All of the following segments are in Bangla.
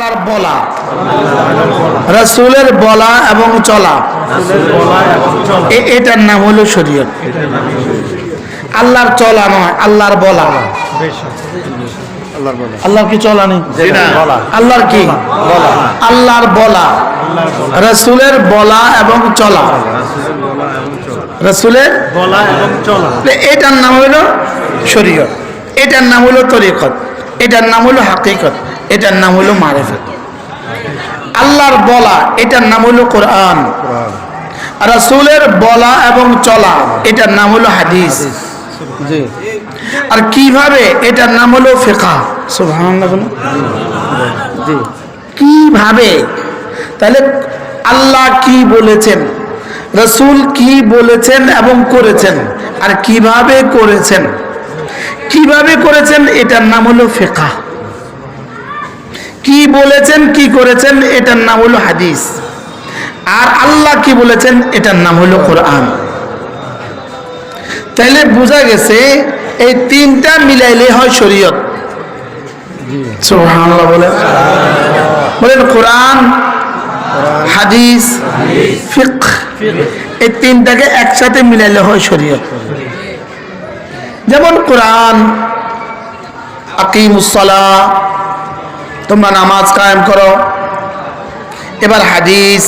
তাআলার বলা, রাসূলের বলা এবং চলা, এটার নাম হলো শরীয়ত। আল্লাহর চলা নয়, আল্লাহর বলা। আল্লাহর কি চলা নেই? আল্লাহর কি বলা? আল্লাহর বলা, রাসূলের বলা এবং চলা, রাসূলের বলা এবং চলা, এটার নাম হলো শরীয়ত। এটার নাম হলো তরিকত, এটার নাম হলো হাকিকত, এটার নাম হলো মারিফত। আল্লাহর বলা, এটার নাম হলো কোরআন। রাসূলের বলা এবং চলা, এটার নাম হলো হাদিস। আর কিভাবে, এটার নাম হলো ফিকহ। সুবহানাল্লাহ। কিভাবে, তাহলে আল্লাহ কি বলেছেন, রাসূল কি বলেছেন এবং করেছেন, আর কিভাবে করেছেন, কিভাবে করেছেন, এটার নাম হলো ফিকহ। কি বলেছেন, কি করেছেন, এটার নাম হলো হাদিস। আর আল্লাহ কি বলেছেন, এটার নাম হলো কোরআন। তাইলে বোঝা গেছে এই তিনটা মিলাইলে হয় শরীয়ত। সুবহানাল্লাহ বলেন। কোরআন, হাদিস, ফিকহ, এই তিনটাকে একসাথে মিলাইলে হয় শরীয়ত। যেমন কোরআন, আকিমুস সালাহ, তোমরা নামাজ কায়েম করো। এবার হাদিস,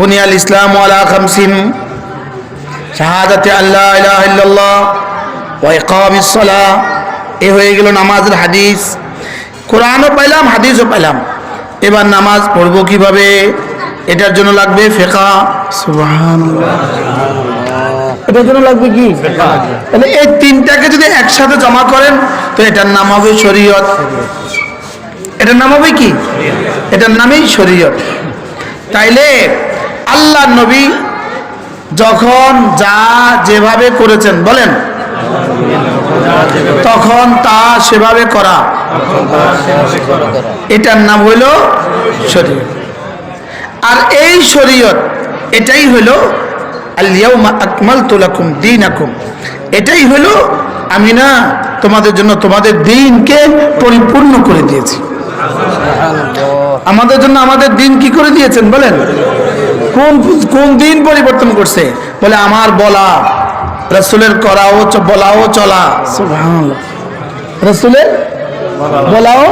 বুনিয়াল ইসলাম আলা খামসিন, শাহাদাতে আল্লাহ ইলাহা ইল্লাল্লাহ ওয়া ইকামিস সালাহ, এ হয়ে গেল নামাজের হাদিস। কোরআনও পাইলাম, হাদিসও পাইলাম। এবার নামাজ পড়বো কিভাবে, এটার জন্য লাগবে ফিকহ। সুবহানাল্লাহ। এটার জন্য লাগবে কি? তাহলে এই তিনটাকে যদি একসাথে জমা করেন তো এটার নাম হবে শরীয়ত। এটার নাম হবে কি? এটার নামই শরীয়ত। তাইলে আল্লাহ নবী যখন যা যেভাবে করেছেন, বলেন, তখন তা সেভাবে করা, এটার নাম হইল শরীয়ত। আর এই শরীয়ত, এটাই হইল আল ইয়াউমা আকমালতু লাকুম দীনাকুম, এটাই হইল আমি না তোমাদের জন্য তোমাদের দ্বীনকে পরিপূর্ণ করে দিয়েছি। আমাদের জন্য আমাদের দ্বীন কি করে দিয়েছেন বলেন? কোন দিন পরিবর্তন করছে? বলে আমার বলা, রাসূলের করাও বলাও চলা। সুবহানাল্লাহ। রাসূলের বলাও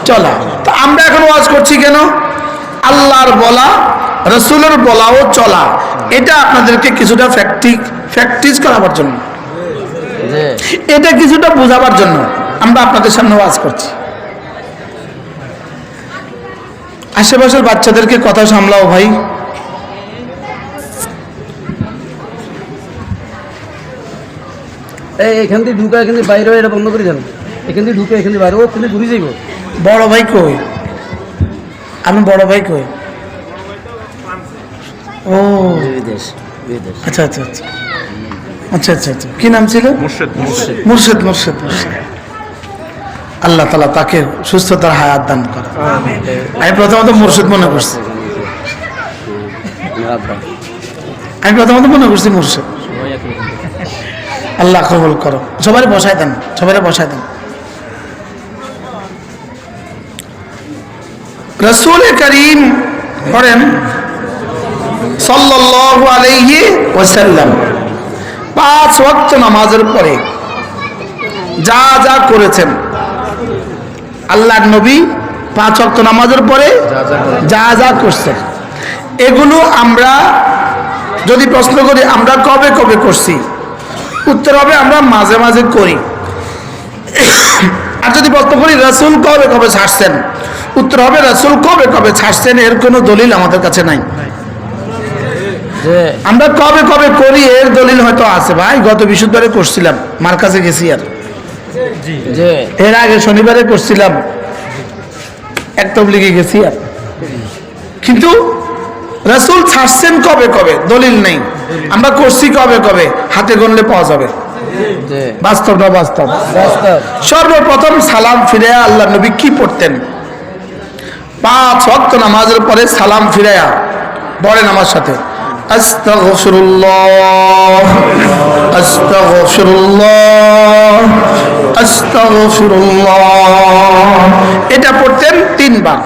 চলা। তো আমরা এখন ওয়াজ করছি কেন? আল্লাহর বলা, রাসূলের বলাও চলা, এটা আপনাদেরকে কিছুটা প্র্যাকটিস করাবার জন্য, এটা কিছুটা বোঝাবার জন্য আমরা আপনাদের সামনে ওয়াজ করছি। আশেপাশের বাচ্চাদেরকে কথা সামলাও ভাই। এখান থেকে ঢুকা, এখান থেকে বাইরে এটা বন্ধ করে যান। এখান থেকে ঢুকে, এখান থেকে বাইরে, ওখানে ঘুরে যাইব। বড় ভাই কই? আমি বড় ভাই কই? ও আচ্ছা আচ্ছা আচ্ছা আচ্ছা আচ্ছা আচ্ছা, কি নাম ছিল? মুর্শিদ। মুর্শিদ। আল্লাহ তাআলা তাকে সুস্থতার হায়াত দান করে। আমি প্রথমত মুর্শিদ মনে করছি, মুর্শিদ। আল্লাহ কবুল করো। সবাই বসায় দেন, রাসূল করিম করেন সাল্লাল্লাহু আলাইহি ওয়াসাল্লাম 5 ওয়াক্ত নামাজের পরে যা যা করেছেন, আল্লাহর নবী 5 ওয়াক্ত নামাজের পরে যা যা করছেন, এগুলো আমরা যদি প্রশ্ন করি আমরা কবে কবে করছি, উত্তর হবে আমরা মাঝে মাঝে করি। আর যদি প্রশ্ন করি রাসূল কবে কবে ছাড়ছেন, উত্তর হবে রাসূল কবে কবে ছাড়ছেন এর কোনো দলিল আমাদের কাছে নাই। আমরা কবে কবে করি এর দলিল হয়তো আছে ভাই। গত বৃহস্পতিবারে করছিলাম, মার কাছে গেছি। আর এর আগে শনিবারে করছিলাম, এক তবলিগে গেছি। আর কিন্তু রাসূল ছাড়ছেন কবে কবে দলিল নেই। আমরা করছি কবে কবে, হাতে গণলে পাওয়া যাবে। বাস্তব না বাস্তব? সর্বপ্রথম সালাম ফিরাইয়া আল্লাহ নবী কি পড়তেন? 5 ওয়াক্ত নামাজের পরে সালাম ফিরাইয়া পড়েন আমার সাথে, আস্তাগফিরুল্লাহ, আস্তাগফিরুল্লাহ, আস্তাগফিরুল্লাহ। এটা পড়তেন 3 বার।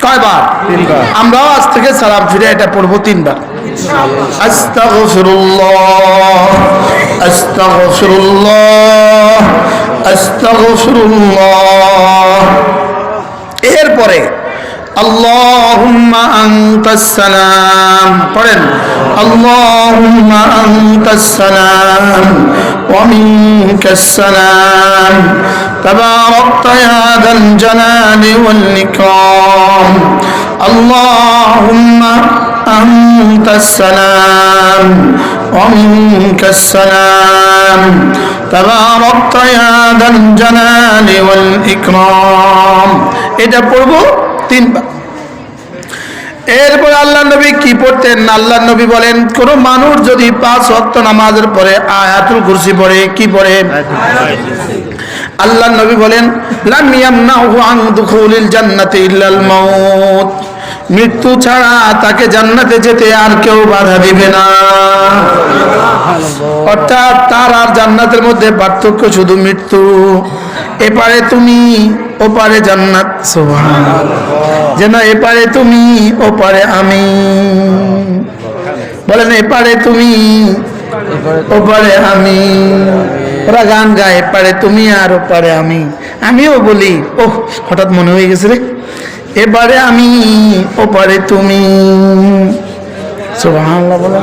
কয়বার? 3 বার। আমরাও আজ থেকে সালাম ফিরে এটা পড়বো 3 বার। আস্তাগফিরুল্লাহ, আস্তাগফিরুল্লাহ, আস্তাগফিরুল্লাহ। এরপরে আল্লাহুম্মা আনতাস সালাম পড়েন, আল্লাহুম্মা আনতাস সালাম ওয়া মিনকাস সালাম তাবারাকতা ইয়া যাল জালালি ওয়াল ইকরাম। আল্লাহুম্মা আনতাস সালাম ওয়া মিনকাস সালাম তাবারাকতা ইয়া যাল জালালি ওয়াল ইকরাম। এটা পড়বো 3 বার। এরপর আল্লাহ নবী কি পড়তেন? আল্লাহ নবী বলেন, কোন মানুষ যদি 5 ওয়াক্ত নামাজের পরে আয়াতুল কুরসি পড়ে, কি পড়ে? আল্লাহ নবী বলেন, লাম ইয়ামনাহু আন দুখুলিল জান্নাতি ইল্লাল মাউত। মৃত্যু ছাড়া তাকে জান্নাতে যেতে আর কেউ বাধা দিবে না। অর্থাৎ তার আর জান্নাতের মধ্যে পার্থক্য শুধু মৃত্যু। এপারে তুমি, ওপারে জান্নাত। সুবহানাল্লাহ। যেন এপারে তুমি, ওপারে আমি। বলেন, এপারে তুমি, ওপারে আমি। ওরা গান গায়, এপারে তুমি আর ওপারে আমি। আমিও বলি, ওহ হঠাৎ মনে হয়ে গেছে রে, এবারে আমি, ওপারে তুমি। সুবহানাল্লাহ। বলেন,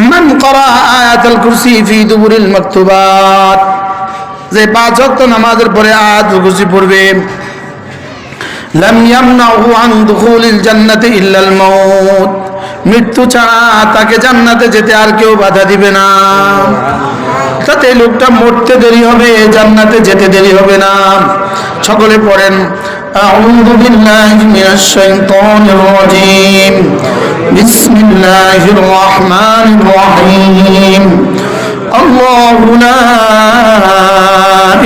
মান ক্বারা আয়াতুল কুরসি ফি দুবুরিল মাকতুবাত। যে 5 ওয়াক্ত নামাজের পরে আয়াতুল কুরসি পড়বে, লাম ইয়ামনাহু আন দুখুলিল জান্নাতি ইল্লাল মাউত। মৃত্যু ছাড়া তাকে জান্নাতে যেতে আর কেউ বাধা দিবে না। তাতে লোকটা মরতে দেরি হবে, জান্নাতে যেতে দেরি হবে না। সকলে পড়েন, আউযু বিল্লাহি মিনাশ শাইতানির রাজীম, বিসমিল্লাহির রহমানির রহিম। আল্লাহু লা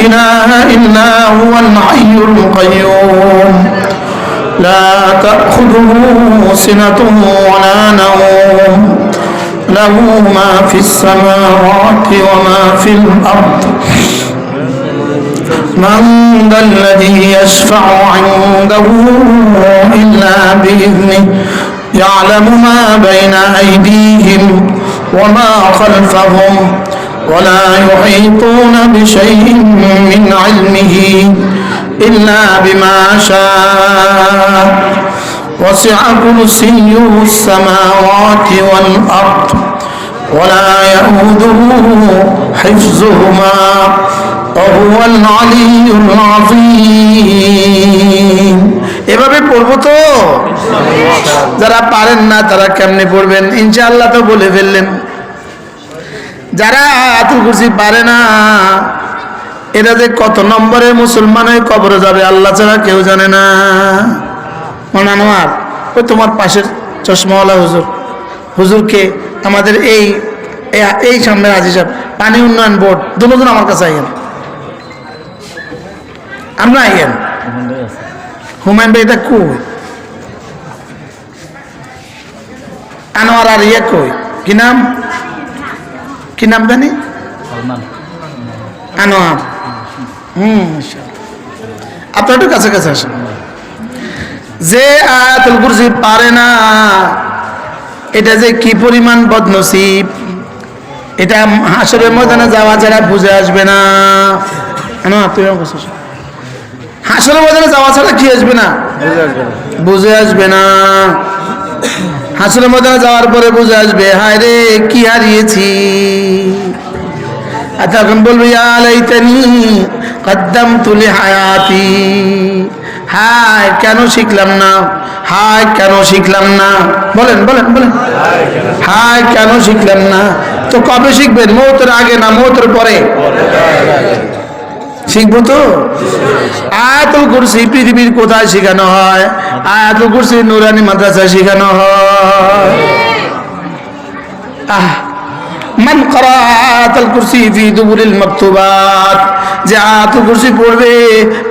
ইলাহা ইল্লা হুয়াল হাইয়ুল কাইয়্যুম লা তাখুযুহু সিনাতুন ওয়া লা নাওম লাহু মা ফিস সামাওয়াতি ওয়া মা ফিল আরদ من ذا الذي يشفع عنده إلا بإذنه يعلم ما بين أيديهم وما خلفهم ولا يحيطون بشيء من علمه إلا بما شاء وسع كرسيه السماوات والأرض ولا يؤوده حفظهما وهو العلي العظيم। এভাবে পড়বো তো? যারা পারেন না তারা কেমনে পড়বেন? ইনশাআল্লাহ তো বলে ফেললেন। যারা আয়াতুল কুরসি পারে না, এরা যে কত নম্বরের মুসলমান হয়ে কবরে যাবে আল্লাহ ছাড়া কেউ জানে না। মনানোয়ার, ওই তোমার পাশের চশমাওয়ালা হুজুর, হুজুরকে আমাদের এই সামনে হাজি সাহেব, পানি উন্নয়ন বোর্ড, দুজন আমার কাছে আইয়েন। আমরা আইয়েন। হুমায়ুন ভাই এটা কই? আনোয়ার আর ইয়ে কই? কি নাম, কি নাম জানি? আনোয়ার। আপনার একটু কাছে কাছে আসেন। যে আয়াতুল কুরসি পারে না, এটা যে কি পরিমাণ বদনসিব, এটা হাসরের ময়দানে যাওয়া ছাড়া বুঝে আসবে না। তুই হাসরের ময়দানে যাওয়া ছাড়া কি আসবে না? বুঝে আসবে না। হাসরের ময়দানে যাওয়ার পরে বুঝে আসবে, হায় রে কি হারিয়েছি। আর তখন বলবে, ইয়া লাইতানি কদ্দামতু লিহায়াতি। হায় কেন শিখলাম না, হায় কেন শিখলাম না। বলেন বলেন বলেন, হায় কেন শিখলাম না। তো কবে শিখবেন? মৌতের আগে না মৌতের পরে? শিখবো তো। আয়াতুল কুরসি পৃথিবীর কোথায় শেখানো হয়? আয়াতুল কুরসি নুরানি মাদ্রাসায় শেখানো হয়। মান ক্বারা আয়াতুল কুরসি ফি দুবুরিল মাকতুবাত, যে আয়াতুল কুরসি পড়বে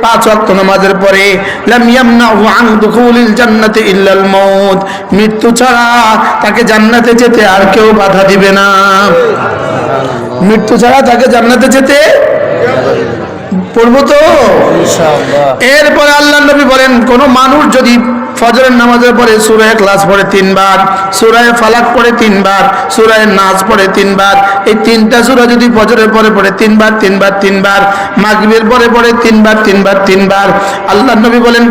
5 ওয়াক্ত নামাজের পরে, লাম ইয়ামনাহু আন দুখুলিল জান্নাতি ইল্লাল মাউত, মৃত্যু ছাড়া তাকে জান্নাতে যেতে আর কেউ বাধা দিবে না। মৃত্যু ছাড়া তাকে জান্নাতে যেতে পড়বো তো ইনশাআল্লাহ। এরপরে আল্লাহর নবী বলেন, কোন মানুষ যদি ফজরের নামাজের পরে সূরা ইখলাস পড়ে 3 বার, সূরা ফালাক পড়ে 3 বার, সূরা নাস পড়ে 3 বার, এই 3টা সূরা যদি ফজরের পরে পড়ে 3 বার 3 বার 3 বার, মাগরিবের পরে পড়ে 3 বার 3 বার 3 বার, আল্লাহর নবী বলেন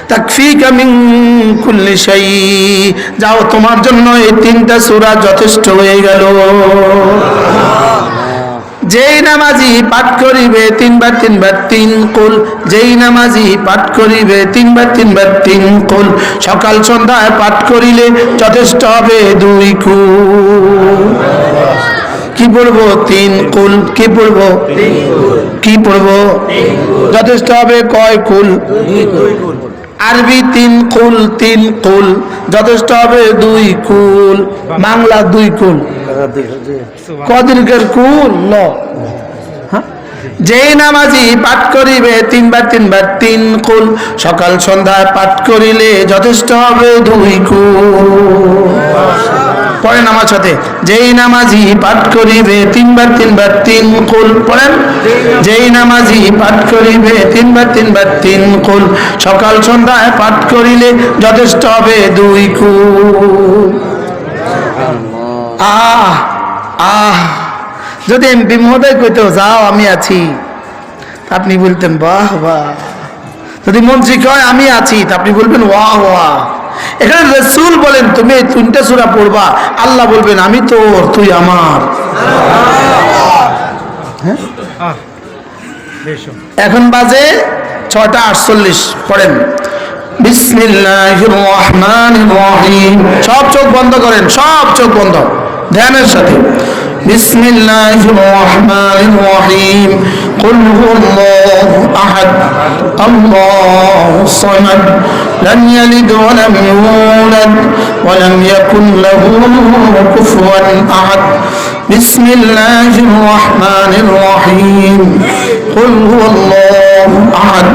তাকফিকা মিন কুল্লি শাই, যাও তোমার জন্য এই 3টা সূরা যথেষ্ট হয়ে গেল। যেই নামাজি পাঠ করিবে 3 বার 3 বার 3 কুল, যেই নামাজি পাঠ করিবে 3 বার 3 বার 3 কুল, সকাল সন্ধ্যায় পাঠ করিলে যথেষ্ট হবে 2 কুল। কি পড়বো? 3 কুল। কি পড়বো? কি পড়বো? যথেষ্ট হবে কয় কুল? আরবি 3 কুল, 3 কুল, যথেষ্ট হবে 2 কুল। বাংলা 2 কুল। কদিনকার কুল ন? যেই নামাজি পাঠ করিবে 3 বার 3 বার 3 কুল, সকাল সন্ধ্যায় পাঠ করিলে যথেষ্ট হবে 2 কুল। পড়েন আমার সাথে, যেই নামাজি পাঠ করিবে 3 বার 3 বার 3 কুল। পড়েন, যেই নামাজি পাঠ করিবে 3 বার 3 বার 3 কুল, সকাল সন্ধ্যায় পাঠ করিলে যথেষ্ট হবে 2 কুল। আহ আহ যদি এমপি মহোদয় কইতো যাও আমি আছি, আপনি বলতেন বাহ বাহ। যদি মন্ত্রী কয় আমি আছি, আপনি বলবেন ওয়াহ ওয়াহ। এখানে রাসূল বলেন তুমি এই 3টা সূরা পড়বা, আল্লাহ বলবেন আমি তোর, তুই আমার। এখন বাজে 6:48। পড়েন বিসমিল্লাহির রহমানির রহিম। সব চোখ বন্ধ করেন, সব চোখ বন্ধ, ধ্যানের সাথে। বিসমিল্লাহির রহমানির রহিম। কুল হুয়াল্লাহু আহাদ আল্লাহুস সামাদ লাম ইয়ালিদ ওয়া লাম ইউলাদ ওয়া লাম ইয়াকুল লাহু কুফুয়ান আহাদ। বিসমিল্লাহির রহমানির রহিম। কুল হুয়াল্লাহু আহাদ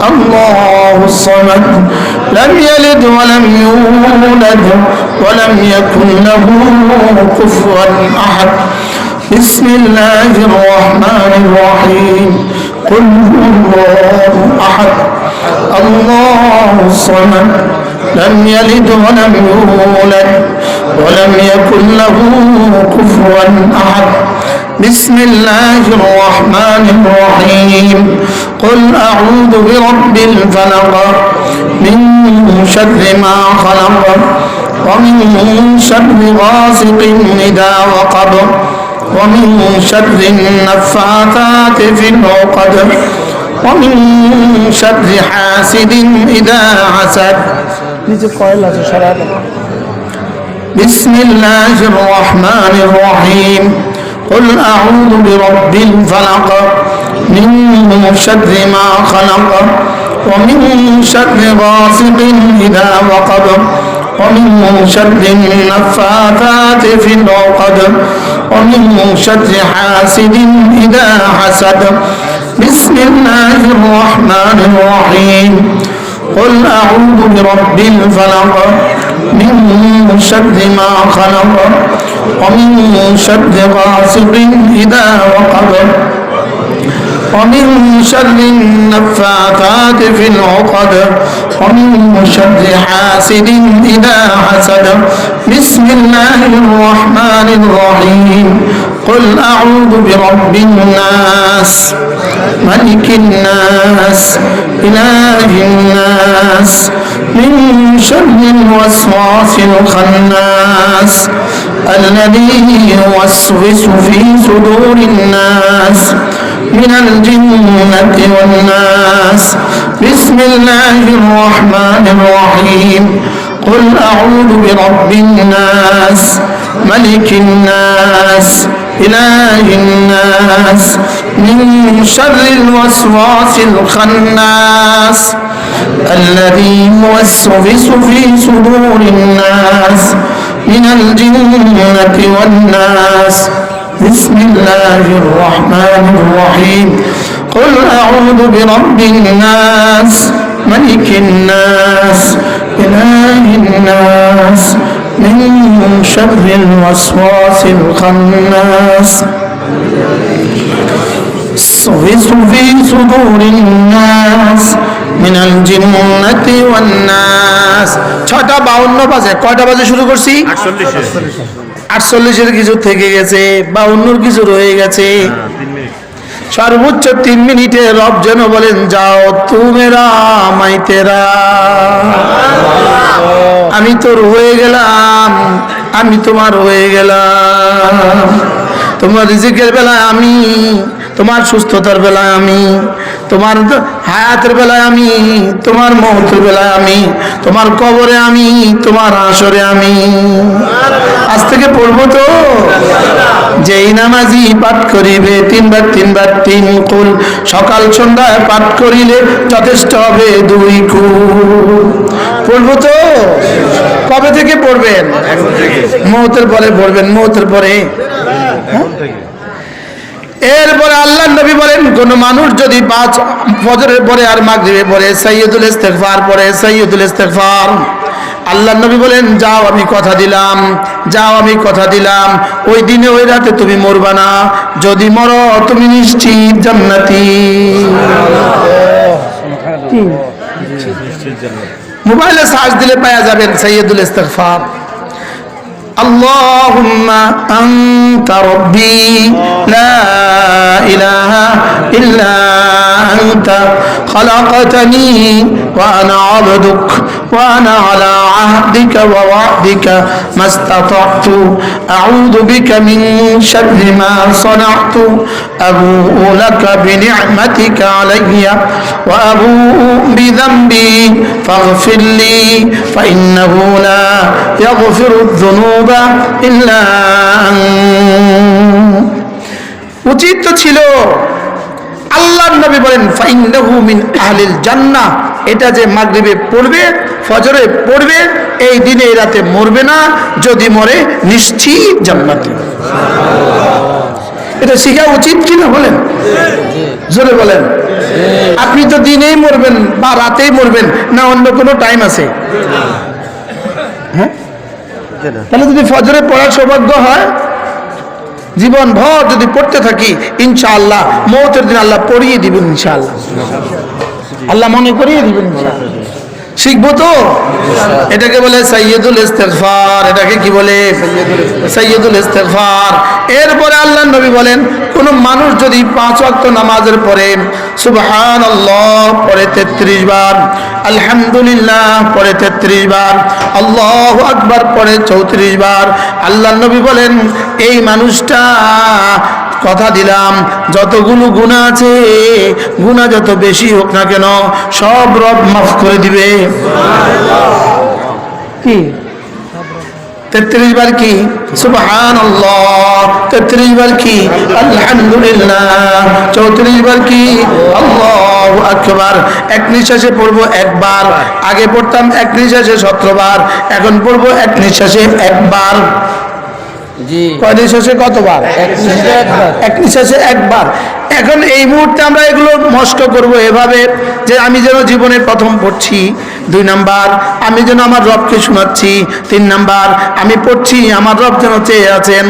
আল্লাহুস সামাদ লাম ইয়ালিদ ওয়া লাম ইউলাদ ওয়া লাম ইয়াকুল লাহু কুফুয়ান আহাদ। বিসমিল্লাহির রহমানির রহিম। কুল হুয়াল্লাহু আহাদ আল্লাহুস সামাদ লাম ইয়ালিদ ওয়া লাম ইউলাদ ওয়া লাম ইয়াকুল লাহু কুফুয়ান আহাদ। بسم الله الرحمن الرحيم. قل أعوذ برب الفلق من شر ما خلق ومن شر غاسق إذا وقب ومن شر النفاثات في العقد ومن شر حاسد إذا حسد. بسم الله الرحمن الرحيم. قل أعوذ برب الفلق من شر ما خلق ومن شر غاسق إذا وقب ومن شر النفاثات في العقد ومن شر حاسد إذا حسد. بسم الله الرحمن الرحيم. قل أعوذ برب الفلق من شر ما خلق ومن شر غاسق إذا وقب ومن شر النفاثات في العقد ومن شر حاسد إذا حسد. بسم الله الرحمن الرحيم. قل أعوذ برب الناس ملك الناس إله الناس من شر الوسواس الخناس الذي يوسوس في صدور الناس من الجنة والناس. بسم الله الرحمن الرحيم. قل أعوذ برب الناس ملك الناس إله الناس من شر الوسواس الخناس الذي يوسوس في صدور الناس من الجنة والناس بسم الله الرحمن الرحيم قل أعوذ برب الناس ملك الناس إله الناس من شر الوسواس الخناس في صدور الناس من الجنة والناس 6:52 বাজে কয়টা বাজে শুরু করছি 48 এর কিছু থেকে গেছে 52 এর কিছু রয়ে গেছে সর্বোচ্চ 3 মিনিটে রব যেন বলেন যাও তু মেরা মাই তেরা আমি তোর হয়ে গেলাম আমি তোমার হয়ে গেলাম তোমার রিজিকের বেলায় আমি তোমার সুস্থতার বেলায় আমি তোমার হায়াতের বেলায় আমি তোমার মওতের বেলায় আমি তোমার কবরে আমি তোমার হাসরে আমি আজ থেকে পড়বো তো যেই নামাজি পাঠ করিবে 3 বার 3 বার 3 কুল সকাল সন্ধ্যায় পাঠ করিলে যথেষ্ট হবে 2 কুল পড়বো তো কবে থেকে পড়বেন মওতের পরে পড়বেন মওতের পরে এরপরে আল্লাহর নবী বলেন কোন মানুষ যদি 5 ফজরের পরে আর মাগরিবের পরে সাইয়্যিদুল ইস্তিগফার পড়ে সাইয়্যিদুল ইস্তিগফার আল্লাহর নবী বলেন যাও আমি কথা দিলাম যাও আমি কথা দিলাম ওই দিনে ওই রাতে তুমি মরবা না যদি মরো তুমি নিশ্চিত জান্নাতি মোবাইলে সার্চ দিলে পাওয়া যাবেন সাইয়্যিদুল ইস্তিগফার اللهم أنت ربي لا إله إلا أنت خلقتني وأنا عبدك وأنا على عهدك ووعدك ما استطعت أعوذ بك من شر ما صنعت أبوء لك بنعمتك علي وأبوء بذنبي فاغفر لي فإنه لا يغفر الذنوب إلا উচিত তো ছিল আল্লাহর নবী বলেন ফাইন্নাহু মিন আহলিল জান্নাহ এটা যে মাগরিবে পড়বে ফজরে পড়বে এই দিনে এই রাতে মরবে না যদি মরে নিশ্চিত জান্নাতি এটা শিখা উচিত কি না বলেন জোরে বলেন আপনি তো দিনেই মরবেন বা রাতেই মরবেন না অন্য কোনো টাইম আছে হ্যাঁ তাহলে যদি ফজরে পড়ার সৌভাগ্য হয় জীবন ভর যদি পড়তে থাকি ইনশাআল্লাহ মওতের দিন আল্লাহ পড়িয়ে দিবেন ইনশাআল্লাহ আল্লাহ মনে করিয়ে দিবেন ইনশাআল্লাহ শিখবো তো এটাকে বলে সাইয়্যিদুল ইস্তিগফার এটাকে কি বলে সাইয়্যিদুল ইস্তিগফার এরপরে আল্লাহর নবী বলেন কোন মানুষ যদি 5 ওয়াক্ত নামাজের পরে সুবহানাল্লাহ পড়ে 33 বার আলহামদুলিল্লাহ পড়ে 33 বার আল্লাহু আকবার পড়ে 34 বার আল্লাহর নবী বলেন এই মানুষটা কথা দিলাম যতগুলো গুনাহ আছে গুনাহ যত বেশি হোক না কেন সব রব মাফ করে দিবে কি 33 বার কি সুবহানাল্লাহ 33 বার কি আলহামদুলিল্লাহ 34 বার কি আল্লাহু আকবার এক নিঃশ্বাসে পড়বো একবার আগে পড়তাম এক নিঃশ্বাসে 17 বার এখন পড়বো এক নিঃশ্বাসে একবার জি কয় নিঃশ্বাসে কতবার এক নিঃশ্বাসে একবার এখন এই মুহূর্তে আমরা এগুলো মস্ক করব এভাবে যে আমি যেন জীবনে প্রথম পড়ছি 2 নাম্বার আমি যেন আমার রবকে শোনাচ্ছি 3 নাম্বার আমি পড়ছি আমার রব যেন চেয়ে আছেন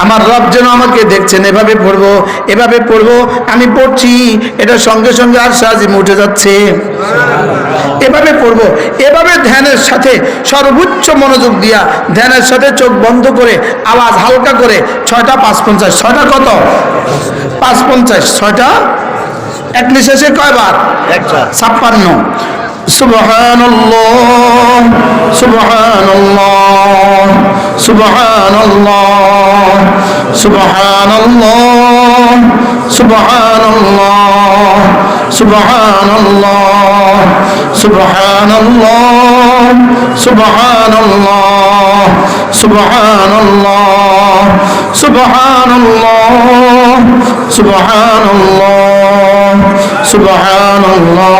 আমার রব যেন আমাকে দেখছেন এভাবে পড়বো আমি পড়ছি এটা সঙ্গে সঙ্গে আর সাজিম উঠে যাচ্ছে এভাবে পড়বো এভাবে ধ্যানের সাথে সর্বোচ্চ মনোযোগ দিয়া ধ্যানের সাথে চোখ বন্ধ করে আওয়াজ হালকা করে 6টা 5:50 6টা কত 5:50 6টা এক নিঃশ্বাসে কয়বার 56 সুবহানাল্লাহ সুবহানাল্লাহ সুবহানাল্লাহ সুবহানাল্লাহ সুবহানাল্লাহ সুবহানাল্লাহ সুবহানাল্লাহ সুবহানাল্লাহ সুবহানাল্লাহ সুবহানাল্লাহ সুবহানাল্লাহ সুবহানাল্লাহ